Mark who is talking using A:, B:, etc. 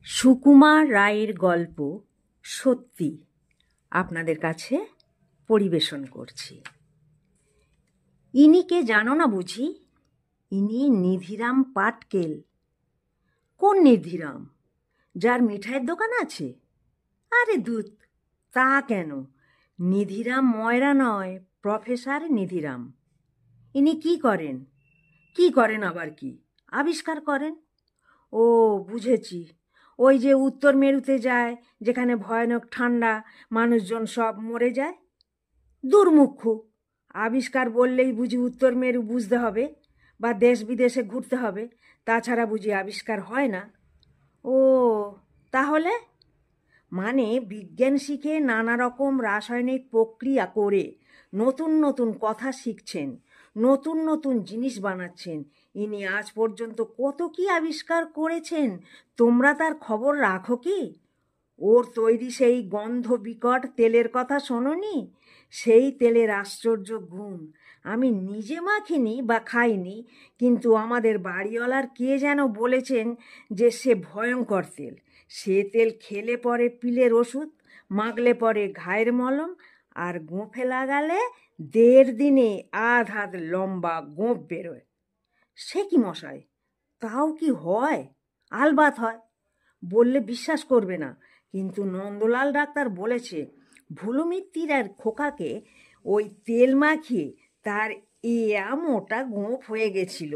A: সুকুমার রায়ের গল্প সত্যি আপনাদের কাছে পরিবেশন করছি। ইনি কে জানো না বুঝি? ইনি নিধিরাম পাটকেল। কোন নিধিরাম? যার মিঠাইয়ের দোকান আছে? আরে ধুত, তা কেন? নিধিরাম ময়রা নয়, প্রফেসর নিধিরাম। ইনি কি করেন? কি করেন আবার কি? আবিষ্কার করেন। ও বুঝেছি, ওই যে উত্তর মেরুতে যায়, যেখানে ভয়ানক ঠান্ডা, মানুষজন সব মরে যায়। দুর্মুখ্য! আবিষ্কার বললেই বুঝি উত্তর মেরু বুঝতে হবে বা দেশ বিদেশে ঘুরতে হবে, তাছাড়া বুঝি আবিষ্কার হয় না? ও তাহলে মানে বিজ্ঞান শিখে নানা রকম রাসায়নিক প্রক্রিয়া করে নতুন নতুন কথা শিখছেন, নতুন নতুন জিনিস বানাচ্ছেন। ইনি আজ পর্যন্ত কত কি আবিষ্কার করেছেন, তোমরা তার খবর রাখো কি? ওর তৈরি সেই গন্ধ বিকট তেলের কথা শোনোনি? সেই তেলের আশ্চর্য গুণ আমি নিজে মাখিনি বা খাইনি, কিন্তু আমাদের বাড়িওয়ালার কে যেন বলেছেন যে সে ভয়ঙ্কর তেল। সে তেল খেলে পরে পিলের ওষুধ, মাগলে পরে ঘায়ের মলম, আর গোঁফে লাগালে 1.5 দিনে আধ হাত লম্বা গোঁফ বেরোয়। সে কি মশাই, তাও কি হয়? আলবাত হয়, বললে বিশ্বাস করবে না, কিন্তু নন্দলাল ডাক্তার বলেছে ভুলুমিত্তির আর খোকাকে ওই তেল মাখিয়ে তার মোটা গোঁফ হয়ে গেছিল।